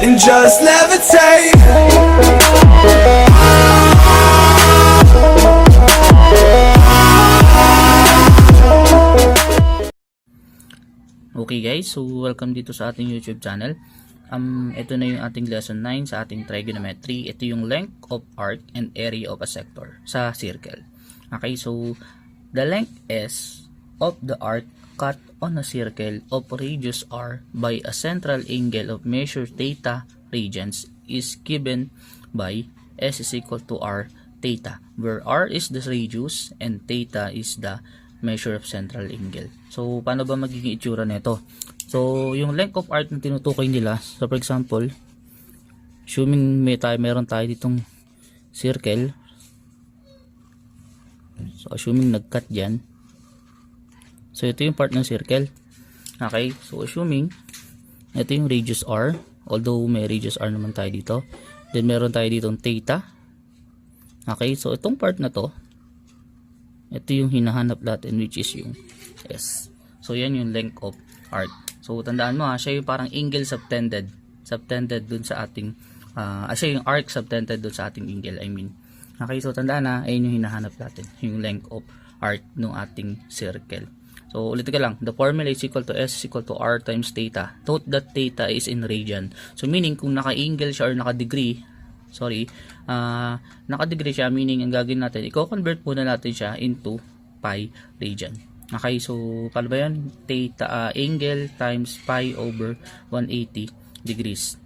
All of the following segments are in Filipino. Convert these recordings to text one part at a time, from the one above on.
and just levitate. Okay guys, so welcome dito sa ating YouTube channel. Ito na yung ating lesson 9 sa ating trigonometry. Ito yung length of arc and area of a sector sa circle. Okay, so the length S of the arc cut on a circle of radius r by a central angle of measure theta radians is given by S is equal to r theta, where r is the radius and theta is the measure of central angle. So, paano ba magiging itsura nito? So, yung length of arc na tinutukoy nila, so for example, assuming meron tayo ditong circle. So, assuming nag-cut dyan. So, ito yung part ng circle. Okay, so assuming ito yung radius r, although may radius r naman tayo dito. Then, meron tayo ditong theta. Okay, so itong part na to, ito yung hinahanap natin, which is yung S. So, yan yung length of arc. So, tandaan mo siya yung parang angle subtended dun sa ating, siya yung arc subtended dun sa ating angle, I mean. Okay, so tandaan ayun yung hinahanap natin, yung length of arc ng ating circle. So, ulit ka lang, the formula is equal to S is equal to R times theta. Note that theta is in radian. So, meaning, kung naka-angle siya or naka-degree, naka-degree siya, meaning, ang gagawin natin, i-convert muna natin siya into pi radian. Okay, so, paano ba yan? Theta, angle times pi over 180 degrees.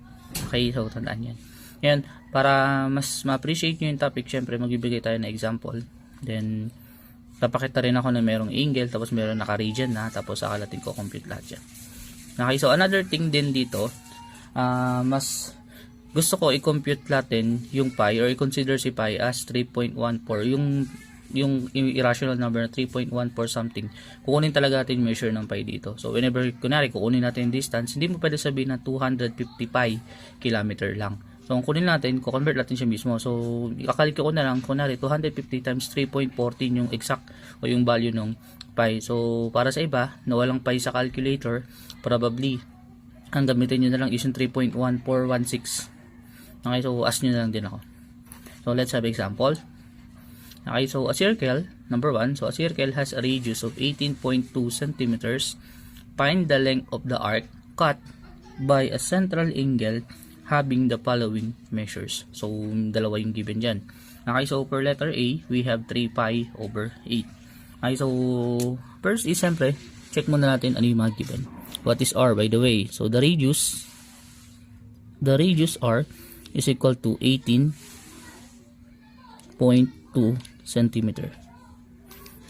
Okay, so, tandaan yan. Yan, para mas ma-appreciate nyo yung topic, syempre, magbibigay tayo na example. Then, papakita rin ako na merong angle, tapos meron naka-radian na, tapos saka natin ko compute lahat yan. Okay, so, another thing din dito, mas gusto ko i-compute natin yung pi, or i-consider si pi as 3.14, yung irrational number na 3.14 something, kukunin talaga natin measure ng pi dito. So, whenever, kunwari, kukunin natin yung distance, hindi mo pwede sabihin na 250 pi kilometer lang. So, kung kunin natin, kukonvert natin siya mismo. So, ikakalki ko na lang, kunwari, 250 times 3.14 yung exact o yung value ng pi. So, para sa iba, na walang pi sa calculator, probably, ang gamitin nyo na lang is yung 3.1416. Okay, so, as nyo na lang din ako. So, let's have example. Okay, so a circle, number 1, so a circle has a radius of 18.2 centimeters. Find the length of the arc cut by a central angle having the following measures. So, dalawa yung given dyan. Okay, so per letter A, we have 3 pi over 8. Okay, so first is, siyempre, check muna natin ano yung mga given. What is R, by the way? So, the radius R is equal to 18.2 centimeter.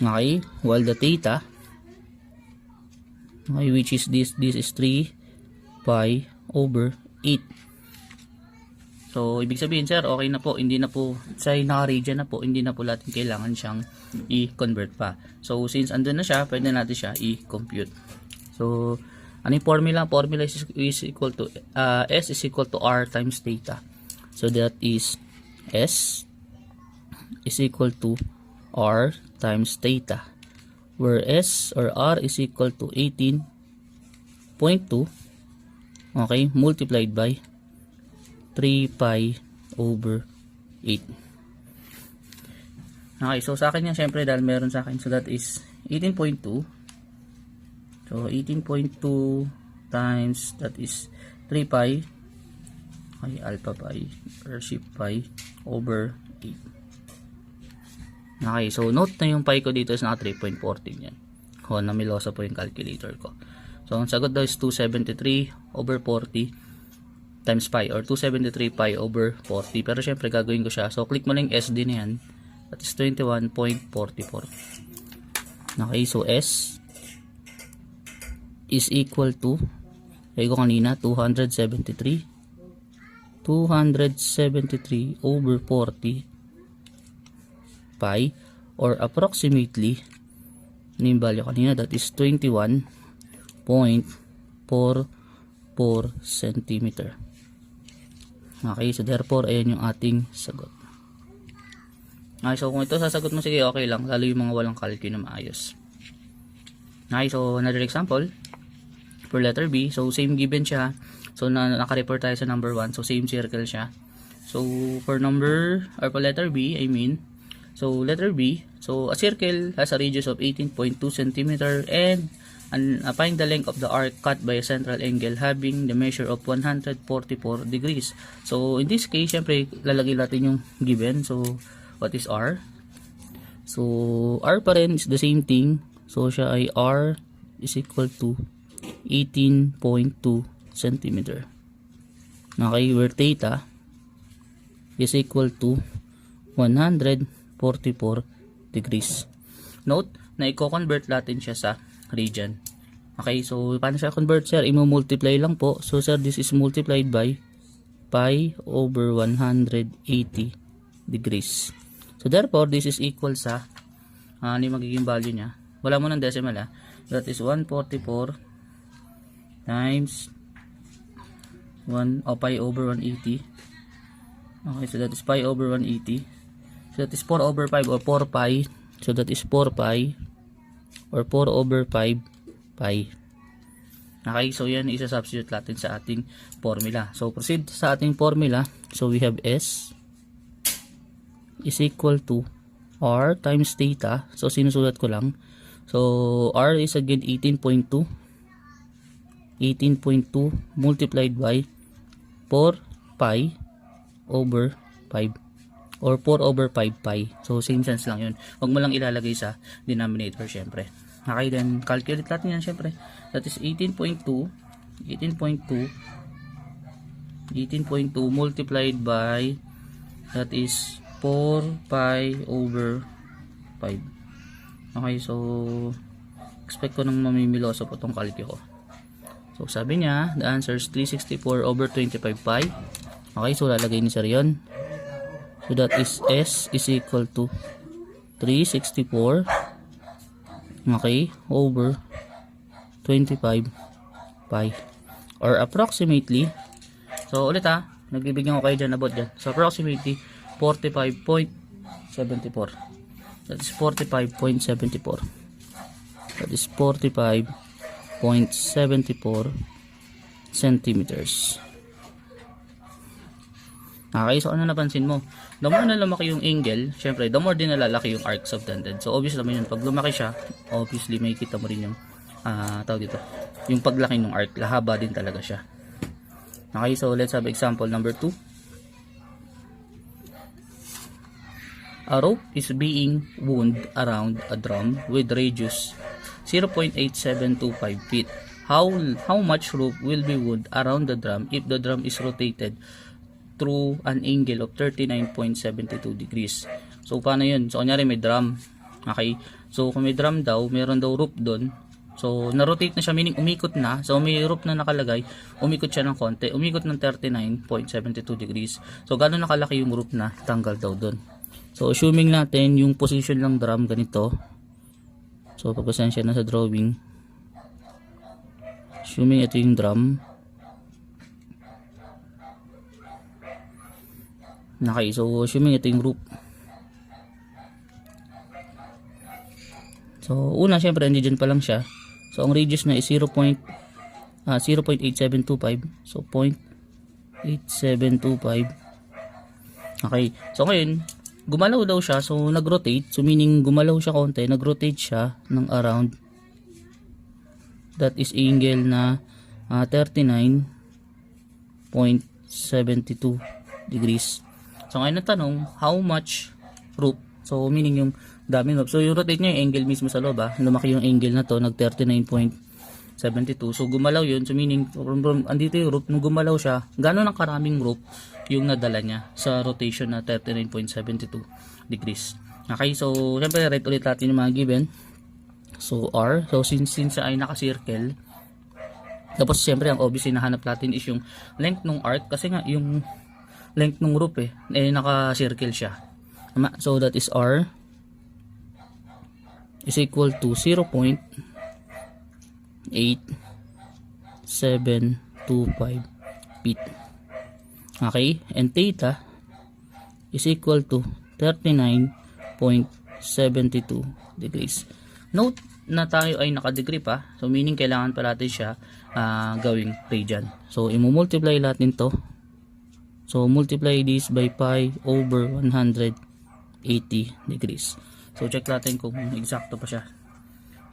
Okay, while the theta, okay, which is this is 3 pi over 8. So, ibig sabihin, sir, okay na po, hindi na po, sa naka-radian na po, hindi na po natin kailangan siyang i-convert pa. So, since andun na siya, pwede natin siya i-compute. So, ano yung formula? Formula is equal to, S is equal to R times theta. So, that is S is equal to R times theta, where S or R is equal to 18.2, okay, multiplied by 3 pi over 8. Okay, so sa akin yan, syempre, dahil meron sa akin, so that is 18.2. So, 18.2 times, that is 3 pi, okay, alpha pi, or shift pi, over 8. Okay, so note na yung pi ko dito is naka 3.14 yan. O, namilosa po yung calculator ko. So, ang sagot daw is 273 over 40 times pi, or 273 pi over 40. Pero syempre gagawin ko siya. So, click mo na yung S din yan. That is 21.44. Okay, so S is equal to, ay ko kanina, 273 over 40 pi, or approximately, ano yung value kanina? That is 21.44 centimeter. Okay, so therefore, ayan yung ating sagot. Okay, so kung ito sasagot mo, sige, okay lang. Lalo yung mga walang calculus na maayos. Okay, so another example. For letter B, so same given siya. So, naka-refer tayo sa number 1. So, same circle siya. So, for letter B, so, letter B, so, a circle has a radius of 18.2 cm and find the length of the arc cut by a central angle having the measure of 144 degrees. So, in this case, syempre, lalagay natin yung given. So, what is R? So, R pa rin is the same thing. So, siya ay R is equal to 18.2 cm. Okay, where theta is equal to 144 degrees. Note na i-convert natin siya sa radian. Okay, so paano siya convert, sir? I-multiply lang po. So sir, this is multiplied by pi over 180 degrees. So therefore, this is equal sa ano yung magiging value niya? Wala mo ng decimal That is 144 times pi over 180. Okay, so that is pi over 180. So that is 4 over 5 or 4 pi. So that is 4 pi or 4 over 5 pi. Okay, so yan isa-substitute natin sa ating formula. So proceed sa ating formula. So we have S is equal to R times theta. So sinusulat ko lang. So R is again 18.2 multiplied by 4 pi over 5 or 4 over 5 pi. So same sense lang yun. Huwag mo lang ilalagay sa denominator syempre. Okay, then calculate natin yan syempre. That is 18.2 multiplied by, that is 4 pi over 5. Okay, so expect ko nang mamimiloso po tong calculate ko. So sabi niya, the answer is 364 over 25 pi. Okay, so lalagay ni sir yun. So that is S is equal to 364, okay, over 25 pi or approximately, so ulit nagbibigyan ko kayo dyan about dyan, so approximately 45.74. That is 45.74. That is 45.74 centimeters. Okay, so ano napansin mo? The more na lumaki yung angle, syempre, the more din nalalaki yung arc subtended. So, obvious naman yun. Pag lumaki siya, obviously, may kita mo rin yung, tawag dito, yung paglaki ng arc. Lahaba din talaga siya. Okay, so let's have example number 2. A rope is being wound around a drum with radius 0.8725 feet. How much rope will be wound around the drum if the drum is rotated through an angle of 39.72 degrees. So, paano yun? So, kunyari may drum. Okay? So, kung may drum daw, meron daw rope doon. So, na-rotate na siya, meaning umikot na. So, may rope na nakalagay. Umikot siya ng konti. Umikot ng 39.72 degrees. So, gano'n nakalaki yung rope na tanggal daw doon. So, assuming natin yung position ng drum ganito. So, pagpasensya na sa drawing. Assuming ito yung drum. Okay, so assuming ito yung rope. So, una, syempre, andyan pa lang siya. So, ang radius na is 0.8725. So, 0.8725. Okay, so ngayon, gumalaw daw siya. So, nag-rotate. So, meaning, gumalaw siya konti. Nag-rotate siya ng around. That is angle na 39.72 degrees. So, ngayon ang tanong, how much rope? So, meaning yung daming rope. So, yung rotate niya yung angle mismo sa loob. Lumaki yung angle na to, nag 39.72. So, gumalaw yun. So, meaning, andito yung rope. Nung gumalaw siya, gano'n ang karaming rope yung nadala niya sa rotation na 39.72 degrees. Okay, so, syempre, write ulit natin yung mga given. So, R. So, since ay naka-circle, tapos, syempre, ang obvious hinahanap natin is yung length ng arc. Kasi nga, yung length ng rope naka-circle siya. So that is R is equal to 0.8725 feet. Okay, and theta is equal to 39.72 degrees. Note na tayo ay naka-degree pa. So meaning kailangan pa natin siya gawing radian. So i-multiply lahat nito. So multiply this by pi over 180 degrees. So check natin kung eksakto pa siya.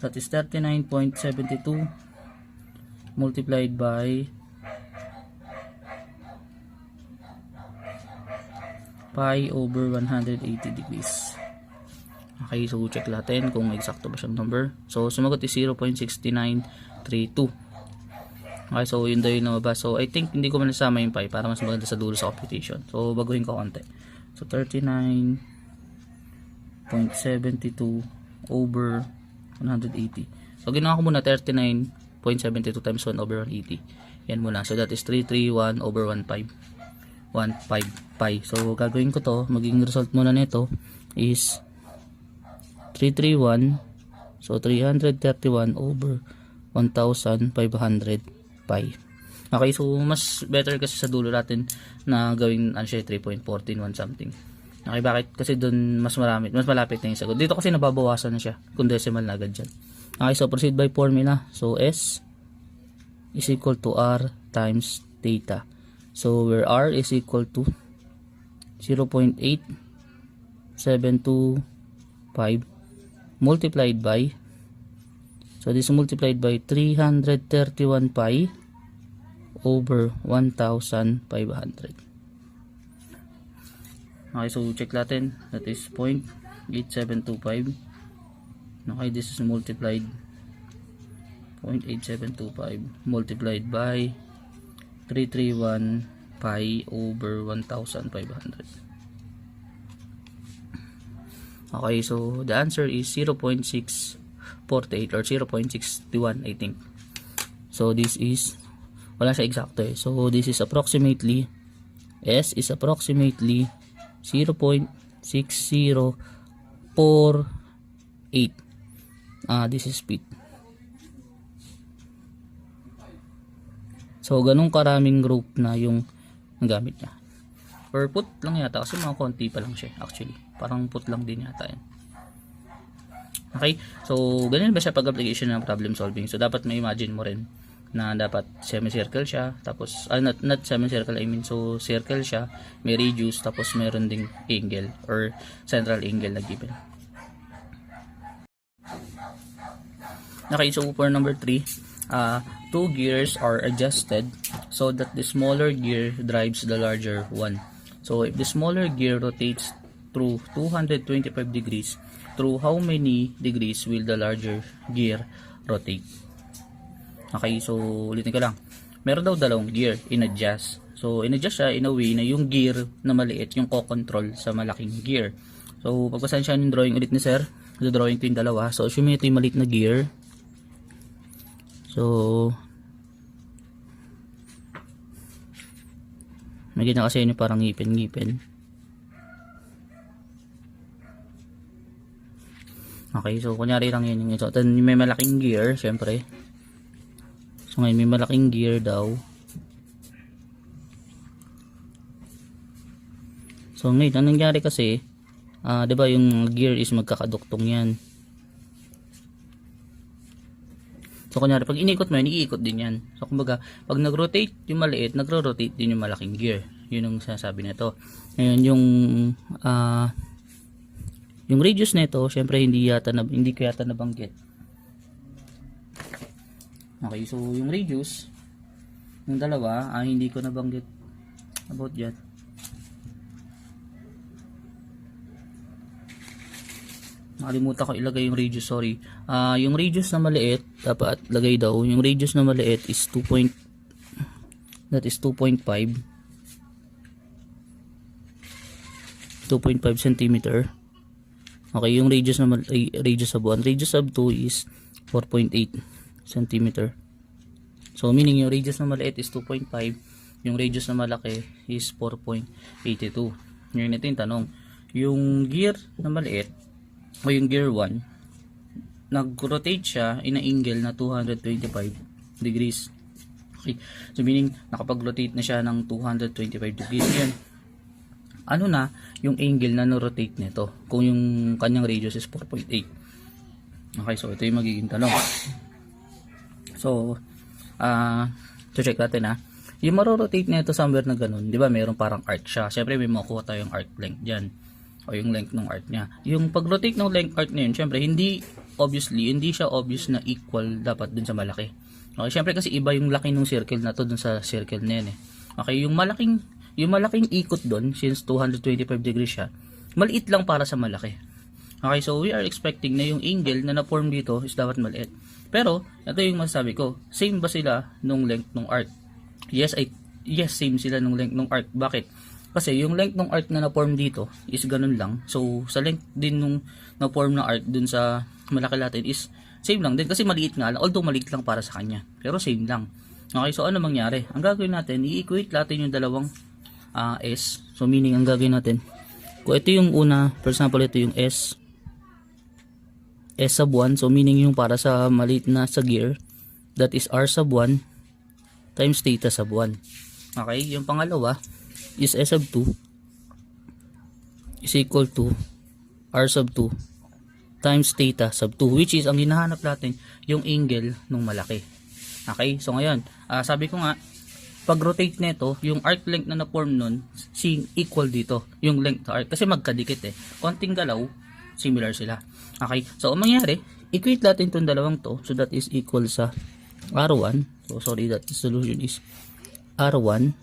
That is 39.72 multiplied by pi over 180 degrees. Okay, so check natin kung eksakto ba siyang number. So sumagot is 0.6932. Okay, so yun daw yung lumabas. So I think hindi ko man nasama yung pi para mas maganda sa dulo sa computation. So baguhin ko konti. So 39.72 over 180. So ginawa ko muna 39.72 times 1 over 180. Yan muna. So that is 331 over 15 pi. So gagawin ko to, magiging result muna nito is 331, so 331 over 1,500 pi. Okay, so mas better kasi sa dulo natin na gawin ano siya 3.141 something. Okay, bakit? Kasi doon mas malapit na yung sagot. Dito kasi nababawasan na siya kung decimal na agad dyan. Okay, so proceed by formula. So S is equal to R times theta. So where R is equal to 0.8725 multiplied by, so this multiplied by 331 pi over 1,500. Okay, so check natin. That is 0.8725. Okay, this is multiplied 0.8725 multiplied by 331 pi over 1,500. Okay, so the answer is 0.648 or 0.61 I think. So this is, wala siya eksakto eh. So this is approximately, S is approximately 0.6048. This is feet. So ganun karaming group na yung nagamit niya. Or put lang yata kasi mga konti pa lang siya actually. Parang put lang din yata yan. Okay, so ganun ba siya pag application ng problem solving? So dapat may imagine mo rin na dapat semicircle siya, tapos not semicircle, I mean, so circle siya, may radius, tapos meron ding angle or central angle na given. Okay, so for number 3, two gears are adjusted so that the smaller gear drives the larger one. So if the smaller gear rotates through 225 degrees, through how many degrees will the larger gear rotate? Okay, so ulitin ko lang. Meron daw dalawang gear, in-adjust. So in-adjust siya in a way na yung gear na maliit yung ko-control sa malaking gear. So pagpasensya yung drawing ulit ni sir, drawing ko yung dalawa. So assume ito yung maliit na gear. So may gina kasi yun parang ngipin-ngipin. Okay, so kunyari lang yun yung ito. Then may malaking gear, syempre. So ngayon may malaking gear daw. So ngayon, ang nangyari kasi, 'di ba yung gear is magkakaduktong yan. So kunyari pag inikot mo, iikot din yan. So kumbaga, pag nag-rotate yung maliit, nagro-rotate din yung malaking gear. Yun yung sinasabi nito. Ngayon yung radius nito, syempre hindi ko yata nabanggit. Okay, so yung radius ng dalawa, hindi ko nabanggit about that. Nakalimutan ko ilagay yung radius, sorry. Yung radius na maliit, dapat lagay daw, yung radius na maliit is 2.5 cm. Okay, yung radius na radius of 1, radius of 2 is 4.8 cm. So meaning yung radius na maliit is 2.5, yung radius na malaki is 4.82. Ngayon ito yung tanong, yung gear na maliit o yung gear 1, nag-rotate siya in an angle na 225 degrees. Okay, so meaning nakapag-rotate na siya ng 225 degrees. Yan, ano na yung angle na no-rotate nito kung yung kanyang radius is 4.8. Okay, so ito yung magiging tanong. So, to check natin yung marorotate na ito somewhere na ganun, di ba meron parang arc siya. Siyempre may makuha tayong arc length dyan. O yung length ng arc niya. Yung pag-rotate ng length arc na yun, siyempre hindi siya obvious na equal dapat dun sa malaki. Okay, siyempre kasi iba yung laki ng circle na to dun sa circle na yun Okay, yung malaking ikot dun, since 225 degrees siya, maliit lang para sa malaki. Okay, so we are expecting na yung angle na na-form dito is dapat maliit. Pero, ito yung masasabi ko, same ba sila nung length ng arc? Yes, same sila nung length ng arc. Bakit? Kasi yung length ng arc na na-form dito is ganun lang. So, sa length din nung na-form na arc dun sa malaki natin is same lang din. Kasi maliit nga lang, although maliit lang para sa kanya. Pero same lang. Okay, so ano mangyari? Ang gagawin natin, i-equate natin yung dalawang S. So, meaning ang gagawin natin, kung ito yung una, for example, ito yung S sub 1, so meaning yung para sa maliit na sa gear, that is R sub 1 times theta sub 1. Okay, yung pangalawa is S sub 2 is equal to R sub 2 times theta sub 2, which is ang hinahanap natin yung angle nung malaki. Okay, so ngayon, sabi ko nga, pag rotate nito, yung arc length na na-form nun, equal dito, yung length to arc, kasi magkadikit konting galaw, similar sila. Okay, so ang mangyari, equate natin itong dalawang to, so that is equal sa R1, so sorry, that the solution is R1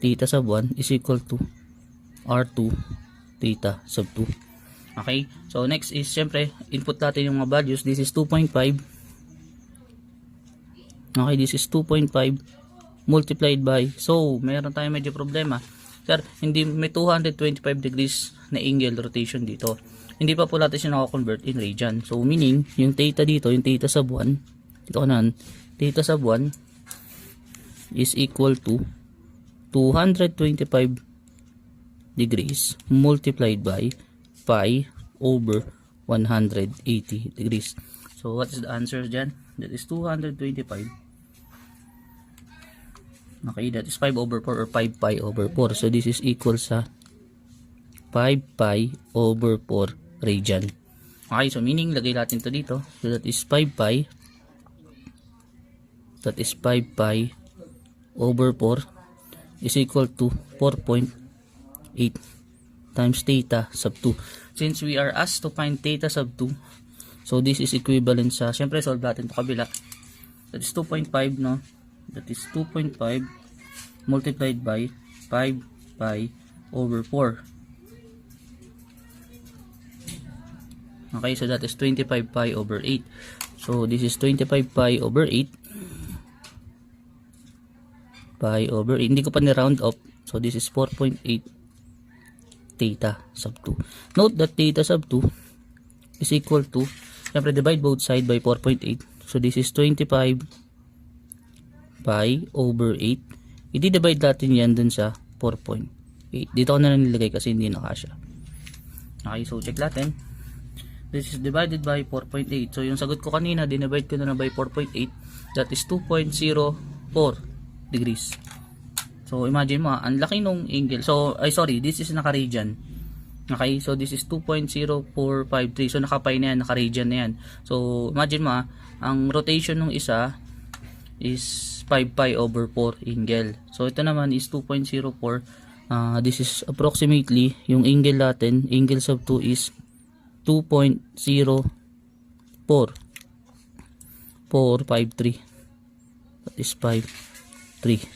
theta sub 1 is equal to R2 theta sub 2. Okay, so next is, syempre, input natin yung mga values. This is 2.5. Okay, this is 2.5 multiplied by, so meron tayong medyo problema. Sir, hindi, may 225 degrees na angle rotation dito. Hindi pa po natin siya nako-convert in radian. So meaning, yung theta dito, yung theta sub 1, dito kanan, theta sub 1 is equal to 225 degrees multiplied by pi over 180 degrees. So what is the answer dyan? That is 225. Okay, that is 5 over 4 or 5 pi over 4. So this is equal sa 5 pi over 4 radian. Okay, so meaning lagay natin to dito. So that is 5 pi. That is 5 pi over 4 is equal to 4.8 times theta sub 2. Since we are asked to find theta sub 2, so this is equivalent sa, syempre solve natin to kabila. That is 2.5, no? That is 2.5 multiplied by 5 pi over 4. Okay, so that is 25 pi over 8. So this is 25 pi over 8. Pi over 8. Hindi ko pa ni-round up. So this is 4.8 theta sub 2. Note that theta sub 2 is equal to, syempre divide both side by 4.8. So this is 25 pi over 8. I-divide natin yan dun sa 4.8. Dito ko na lang nilagay kasi hindi nakasya. Okay, so check natin. This is divided by 4.8. So yung sagot ko kanina, dinivide ko na by 4.8. That is 2.04 degrees. So imagine mo, ang laki nung angle. So sorry, this is naka-radian. Okay, so this is 2.0453. So naka-pi na yan, naka-radian na yan. So imagine mo, ang rotation ng isa is 5 pi over 4 angle. So ito naman is 2.04. This is approximately yung angle natin, angle sub 2 is 2.04 453. That is 5.3.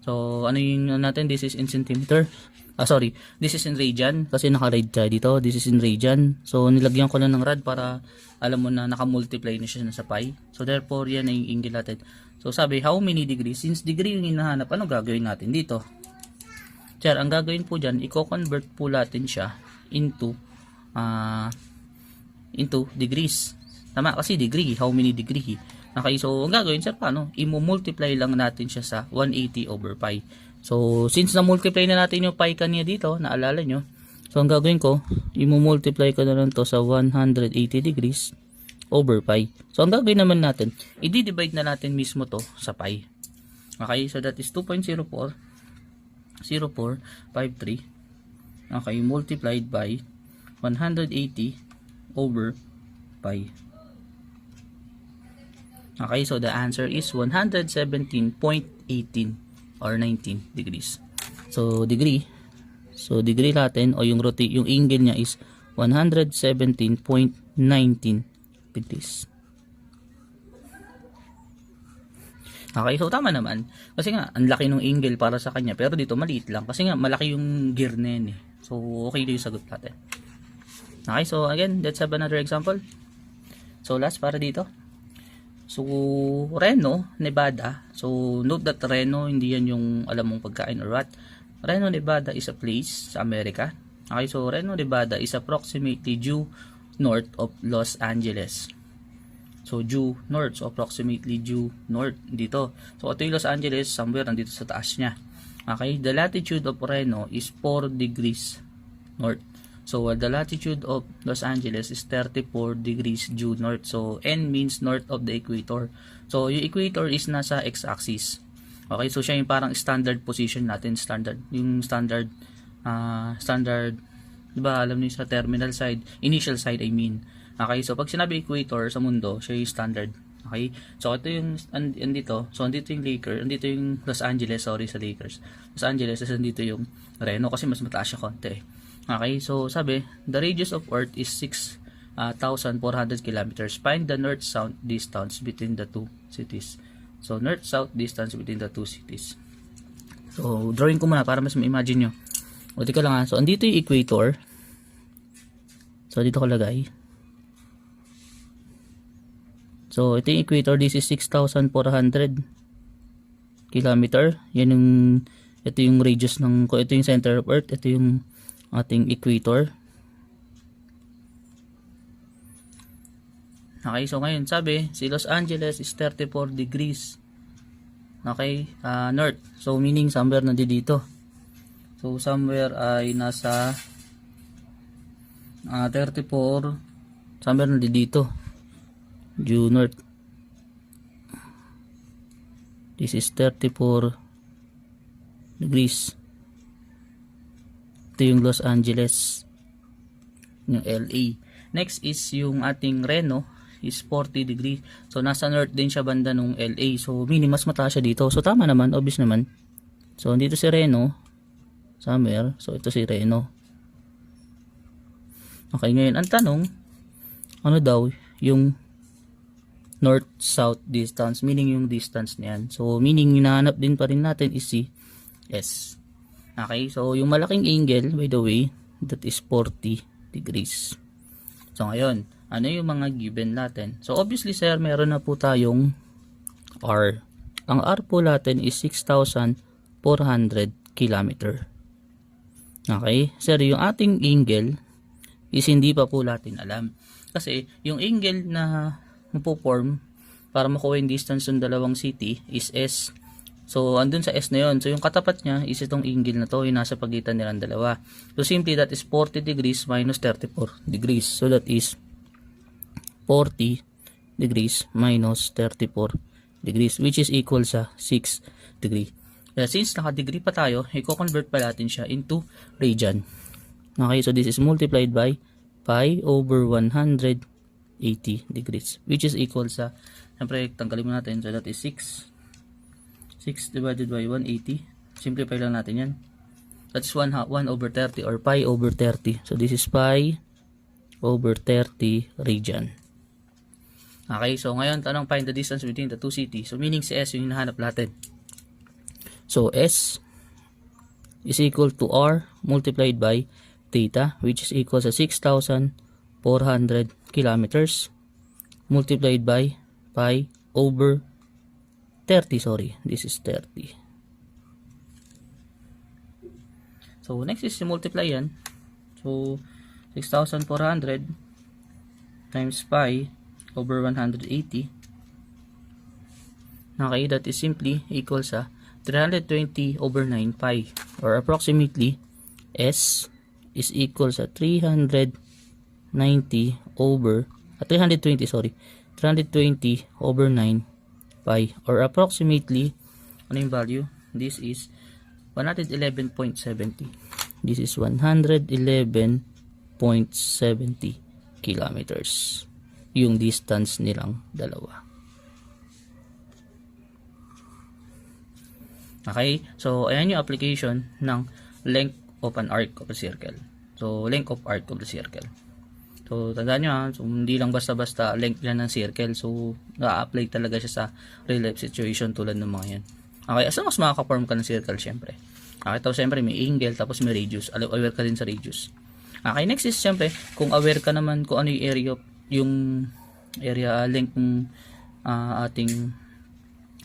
So ano yung natin, this is in centimeter. Sorry, this is in radian kasi naka-rad siya dito. This is in radian. So nilagyan ko lang ng rad para alam mo na naka-multiply na siya sa pi. So therefore yan ay yung angle natin. So sabi, how many degrees? Since degree yung hinahanap, ano gagawin natin dito? Sir, ang gagawin po dyan, i-convert po natin siya into degrees. Tama, kasi degree, how many degree. Okay, so ang gagawin, sir, paano? I-multiply lang natin siya sa 180 over pi. So since na-multiply na natin yung pi kanina dito, naalala nyo, so ang gagawin ko, i-multiply ko na lang to sa 180 degrees over pi. So ang gagawin naman natin, i-divide na natin mismo to sa pi. Okay, so that is 2.0453. Okay, multiplied by 180 over pi. Okay, so the answer is 117.18 or 19 degrees. So degree natin o yung angle niya is 117.19 degrees. Okay, so tama naman. Kasi nga, ang laki ng angle para sa kanya. Pero dito, maliit lang. Kasi nga, malaki yung gear na yun eh. So, okay din yung sagot natin. Okay, so again, let's have another example. So, last para dito. So, Reno, Nevada. So, note that Reno, hindi yan yung alam mong pagkain or what. Reno, Nevada is a place sa Amerika. Okay, so Reno, Nevada is approximately due north of Los Angeles. So, due north. So, approximately due north dito. So, ito yung Los Angeles, somewhere nandito sa taas niya. Okay, the latitude of Reno is 4 degrees north. So, the latitude of Los Angeles is 34 degrees due north. So, N means north of the equator. So, yung equator is nasa x-axis. Okay, so siya yung parang standard position natin. Yung standard, diba, alam niyo sa terminal side, initial side I mean. Okay, so pag sinabi equator sa mundo, siya yung standard. Okay, so ito yung andito. So andito yung andito yung Los Angeles, sorry sa Lakers. Los Angeles, andito yung Reno kasi mas mataas siya konti. Okay, so sabi, the radius of Earth is 6,400 kilometers. Find the north-south distance between the two cities. So north-south distance between the two cities. So drawing ko muna para mas ma-imagine nyo. O tika lang ha. So andito yung equator. So dito ko lagay. So, ito yung equator. This is 6,400 kilometer. Ito yung radius ito yung center of Earth. Ito yung ating equator. Okay, so ngayon sabi, si Los Angeles is 34 degrees. Okay, north. So, meaning somewhere nandito. So, somewhere ay nasa 34, somewhere nandito. Due north. This is 34 degrees. Ito yung Los Angeles, yung LA. Next is yung ating Reno is 40 degrees. So nasa north din siya banda nung LA. So meaning mas mataas siya dito. So tama naman, obvious naman. So dito si Reno somewhere. So ito si Reno. Okay, ngayon ang tanong, ano daw yung north-south distance, meaning yung distance niyan. So, meaning hinahanap din pa rin natin is si S. Okay, so yung malaking angle, by the way, that is 40 degrees. So, ngayon, ano yung mga given natin? So, obviously, sir, meron na po tayong R. Ang R po natin is 6,400 kilometer. Okay, sir, yung ating angle is hindi pa po natin alam. Kasi, yung angle na mapo-form para makuha yung distance ng dalawang city is S. So, andun sa S na yun. So, yung katapat niya is itong angle na to, yung nasa pagitan nilang dalawa. So, simply that is 40 degrees minus 34 degrees. So, that is 40 degrees minus 34 degrees, which is equal sa 6 degree. Since naka-degree pa tayo, i-convert pa natin siya into radian. Okay, so this is multiplied by pi over 180 degrees, which is equal sa, siyempre tanggalin mo natin, so that is 6 divided by 180, simplify lang natin yan, that's 1 over 30 or pi over 30. So this is pi over 30 radian. Okay, so ngayon tanong, find the distance between the two cities. So meaning si S yung hinahanap natin. So S is equal to R multiplied by theta, which is equal sa 6,400 kilometers multiplied by pi over 30, sorry, this is 30. So next is multiply yan. So 6,400 times pi over 180. Okay, that is simply equal sa 320 over 9 pi, or approximately S is equal sa 320 over 320 over 9 pi, or approximately, ano yung value? This is 111.70. This is 111.70 kilometers. yung distance nilang dalawa. Okay, so ayan yung application ng length of an arc of a circle. So length of arc of the circle. So tandaan nyo ha, so hindi lang basta-basta length yan ng circle. So na-apply talaga siya sa real life situation tulad ng mga yan. Okay, as long as makaka-form ka ng circle syempre. Okay, tapos syempre may angle, tapos may radius. Aware ka din sa radius. Okay, next is syempre, kung aware ka naman kung ano yung area length ng ating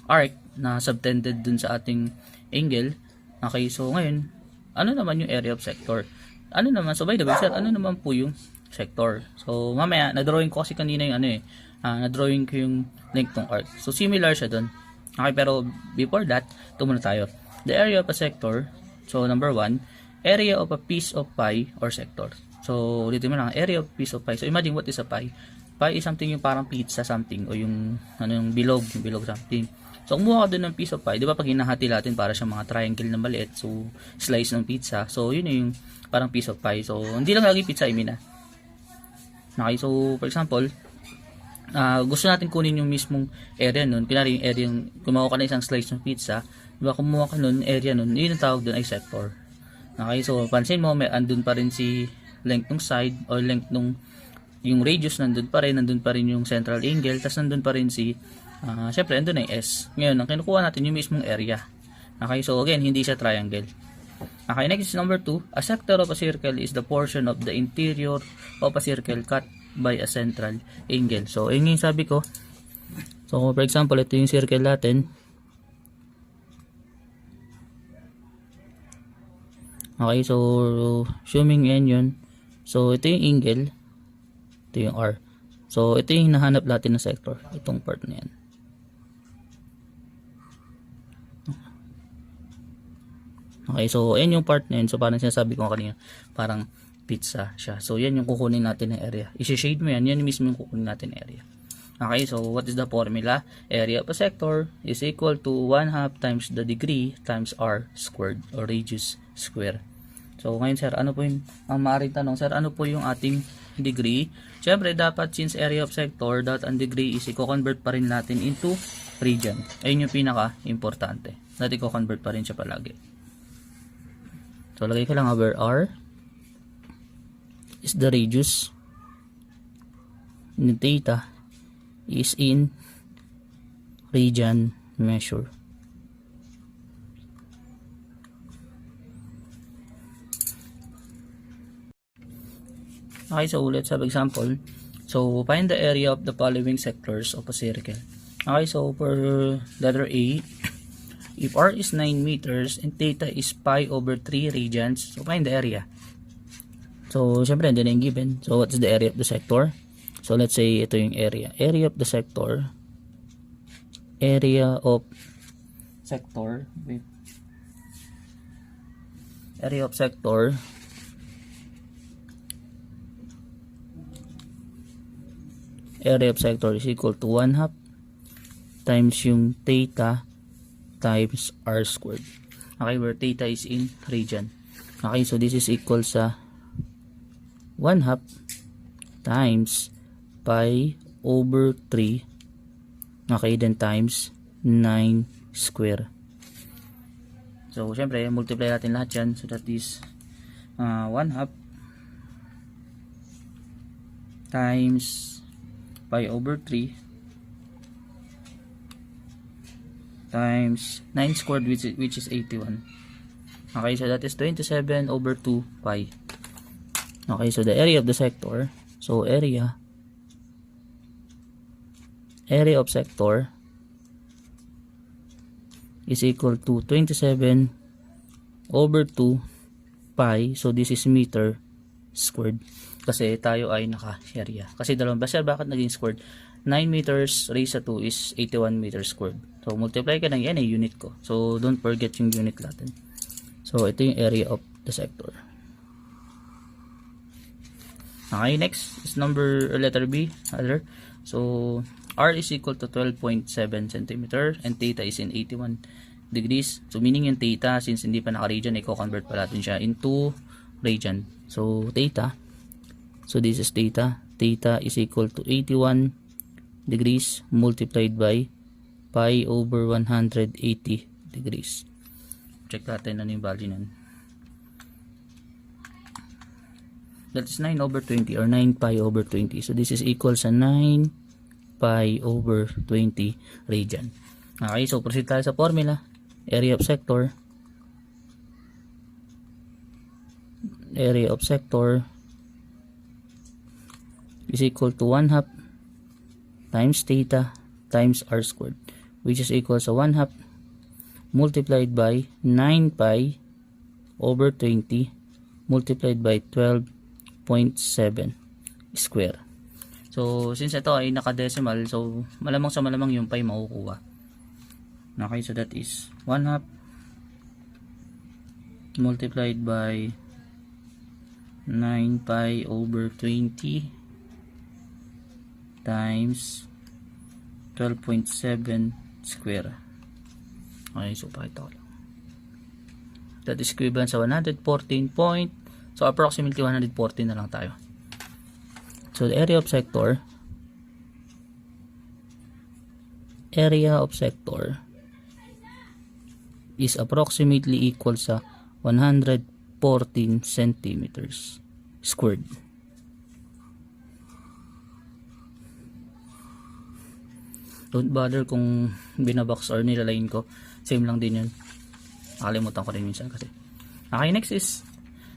arc na subtended dun sa ating angle. Okay, so ngayon, ano naman yung area of sector? Ano naman, so by the way, sir, ano naman po yung sector? So mamaya, na-drawing ko kasi kanina yung na-drawing ko yung length ng arc. So similar siya dun. Okay, pero before that, ito muna tayo. The area of a sector, so number 1, area of a piece of pie or sector. So dito mo lang, area of piece of pie. So imagine what is a pie? Pie is something yung parang pizza something o yung yung bilog something. So kumuha ka doon ng piece of pie, di ba pag hinahati natin para siyang mga triangle na maliit, so slice ng pizza. So yun yung parang piece of pie. So hindi lang lagi pizza, I mean. Okay, so for example, gusto natin kunin yung mismong area nun. Kunwari yung area, kumuha ka na isang slice ng pizza, di ba kumuha ka nun, area nun, yun ang tawag doon ay sector. Okay, so pansin mo, may andun pa rin si length ng side or length ng yung radius nandun pa rin yung central angle, tas nandun pa rin si syempre nandun na yung S. Ngayon, ang kinukuha natin yung mismong area. Okay, so again, hindi siya triangle. Okay, next is number 2. A sector of a circle is the portion of the interior of a circle cut by a central angle. So, yun yung sabi ko. So, for example, ito yung circle natin. Okay, so assuming yan yun. So, ito yung angle. Ito yung R. So, ito yung hinahanap natin na sector. Itong part na yan. Okay, so ayan yung part na yun. So parang sinasabi ko kanina, parang pizza siya. So yan yung kukunin natin ng area. I-shade mo yan, yan yung mismo yung kukunin natin ng area. Okay, so what is the formula? Area of a sector is equal to 1/2 times the degree times r squared or radius square. So ngayon sir, ano po yung ang maaaring tanong? Sir, ano po yung ating degree? Siyempre dapat since area of sector, dot ang degree is i-convert pa rin natin into region. Ayun yung pinaka-importante. Dati i-convert pa rin siya palagi. So, lagay ko lang where r is the radius and theta is in region measure. Okay, so let's have example. So, find the area of the following sectors of a circle. Okay, so for letter A, if r is 9 meters and theta is pi over 3 radians, so find the area. So, syempre, andyan yung given. So, what is the area of the sector? So, let's say, ito yung area. Area of the sector. Area of sector. Wait. Area of sector. Area of sector is equal to 1/2 times yung theta times r squared. Okay, where theta is in region. Okay, so this is equal sa 1/2 times pi over 3. Okay, then times 9 square. So, syempre, multiply natin lahat yan. So, that is 1/2 times pi over 3 times 9 squared which is 81. Okay, so that is 27 over 2 pi. Okay, so the area of the sector, so area of sector is equal to 27 over 2 pi. So this is meter squared. Kasi tayo ay naka-area. Kasi dalawang basta bakit naging squared? 9 meters raised to 2 is 81 meters squared. So, multiply ka ng yan ay unit ko. So, don't forget yung unit natin. So, ito yung area of the sector. Okay, next is letter B. So, R is equal to 12.7 cm and theta is in 81 degrees. So, meaning yung theta, since hindi pa naka-region, i-convert pa natin siya into region. So, theta. So, this is theta. theta is equal to 81 degrees multiplied by pi over 180 degrees. Check natin ano yung value nun. That is 9 over 20 or 9 pi over 20. So this is equal sa 9 pi over 20 radian. Okay, so proceed tayo sa formula. Area of sector is equal to 1/2 times theta times r squared, which is equal sa 1/2 multiplied by 9 pi over 20 multiplied by 12.7 square. So since ito ay nakadecimal, so malamang sa malamang yung pi makukuha. Okay, so that is 1/2 multiplied by 9 pi over 20 times 12.7 square. Okay, so pakita ko lang. That is equivalent sa 114 point. So approximately 114 na lang tayo. So the area of sector is approximately equal sa 114 centimeters squared. Don't bother kung binabox or nilaline ko. Same lang din yun. Nakalimutan ko rin minsan kasi. Okay, next is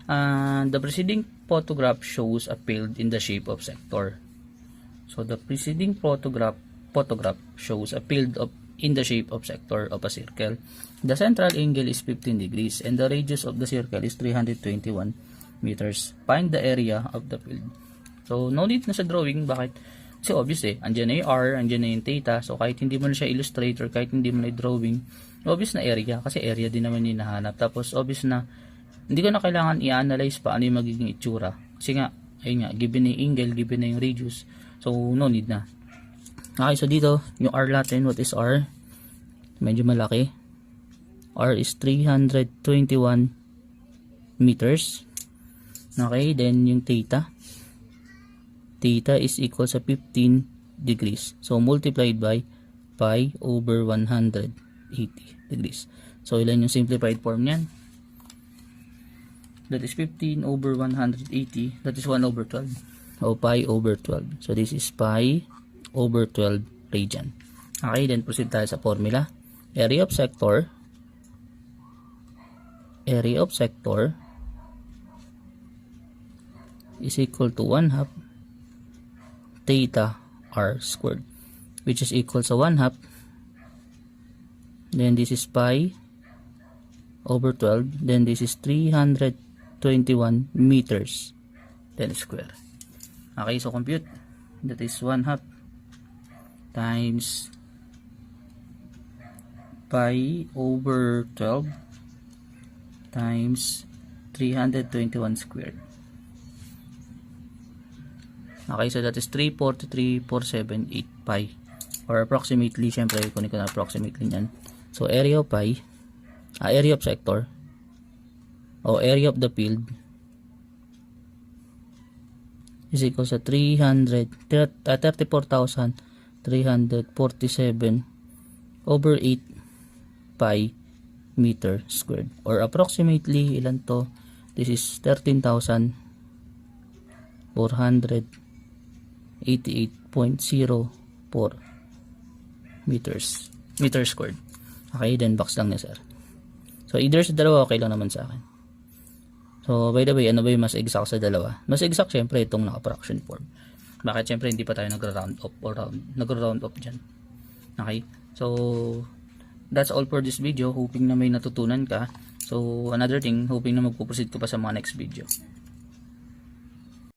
the preceding photograph shows a field in the shape of sector. So the preceding photograph shows a field in the shape of sector of a circle. The central angle is 15 degrees and the radius of the circle is 321 meters. Find the area of the field. So no need na sa drawing. Bakit? Kasi obvious andyan na yung R, andyan na yung theta. So kahit hindi mo na siya illustrate or kahit hindi mo na drawing, obvious na area kasi area din naman yung hinahanap. Tapos obvious na hindi ko na kailangan i-analyze pa ano yung magiging itsura. Kasi nga, ayun nga, given na yung angle, given na yung radius. So no need na. Okay, so dito, yung R natin, what is R? Medyo malaki. R is 321 meters. Okay, then yung theta. Theta is equal sa 15 degrees. So multiplied by pi over 180 degrees. So ilan yung simplified form niyan? That is 15 over 180. That is 1 over 12. O pi over 12. So this is pi over 12 radian. Okay, then proceed tayo sa formula. Area of sector is equal to 1/2 theta r squared, which is equal sa 1/2. Then this is pi over 12. Then this is 321 meters then square. Okay, so compute. That is 1/2 times pi over 12 times 321 squared. Okay, so that is 343,478 pi. Or approximately, syempre, kunin ko na approximately yan. So, area of pi, area of sector, o area of the field, is equal sa 34,347 over 8 pi meter squared. Or approximately, ilan to? This is 13,488.04 meter squared. Okay, then box lang na sir. So either sa dalawa okay lang naman sa akin. So by the way, ano ba yung mas exact sa dalawa? Mas exact syempre itong naka-fraction form. Bakit? Syempre hindi pa tayo nag-round up or nag-round up dyan. Okay, so that's all for this video. Hoping na may natutunan ka. So another thing, hoping na magpo-proceed ko pa sa mga next video.